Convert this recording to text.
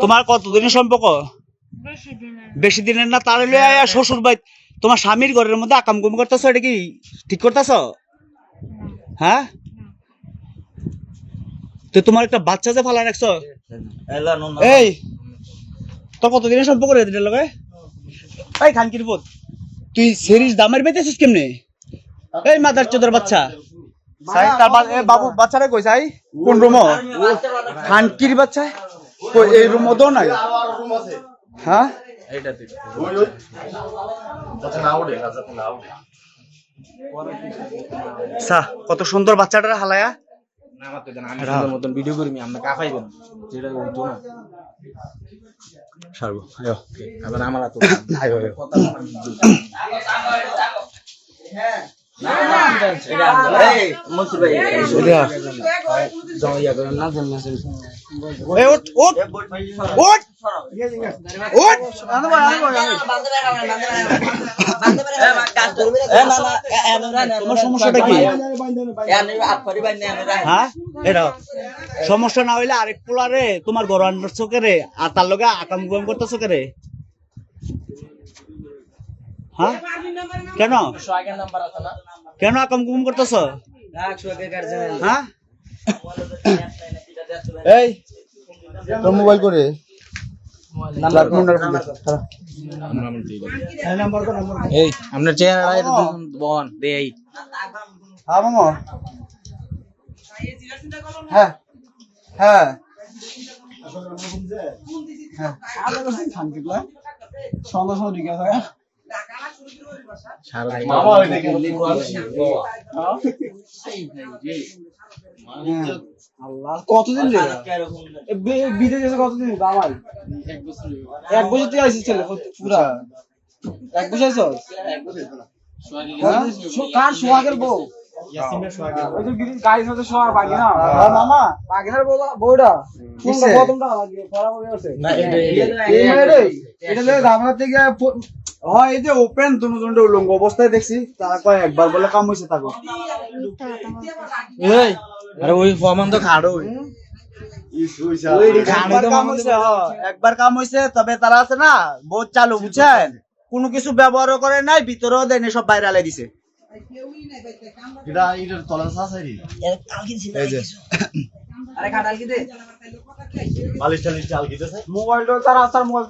তোমার কতদিনের সম্পর্ক? বেশি দিনের না? তার শ্বশুর ভাই তোমার স্বামীর ঘরের মধ্যে আকাম কুম করতেছ, এটা কি ঠিক করতেছ? হ্যাঁ, তো তোমার একটা বাচ্চা যে ফালা রাখছো, এই তোর কতদিনের সম্পর্ক রে এদের লগে? এই খানকির পুত, তুই সেরিস দামের বেঁধেছিস কেমনে? এই মাদার চোদার বাচ্চা, বাবুর বাচ্চারা কই যাই? কোন রুম? খানকির বাচ্চা এই রুম মতো নাই? হ্যাঁ, কত সুন্দর বাচ্চাটা হালায়া। ভিডিও করি আমরা কাফাইবেন যেটা না সারবো আবার আমার তো সমস্যাটা কি? সমস্যা না হইলে আরেক পোলারে তোমার ঘর আন্ডার চোখে আর তার লগে আকাম গুম করতে চোখে। হ্যাঁ, কেন কেন আকাম গুম করতেছ? হ্যাঁ, এই তোর মোবাইল করে এই আপনার চেহারা বন দেই। হ্যাঁ মামা, হ্যাঁ হ্যাঁ সন্ধ্যা সময় ঢুকে থাকে। কতদিন বিদেশ গেছে? কতদিন? এক বছর তুই আইসিস ছেলে পুরা? এক বছর আইস? কার সোহাগের বউ? মামা বাগিনার বউটা এই যে ওপেন দুজনটা উলঙ্গ অবস্থায় দেখছি, তারা কয় একবার বলে কাম হয়েছে তাকে। আরে ওই ফমান তো খাড়ো একবার কাম হয়েছে, তবে তারা আছে না বহুত চালু, বুঝছেন? কোনো কিছু ব্যবহারও করে নাই, ভিতরেও দেয়নি, সব বাইরে আলাই দিছে। মোবাইলটা তারা মোবাইল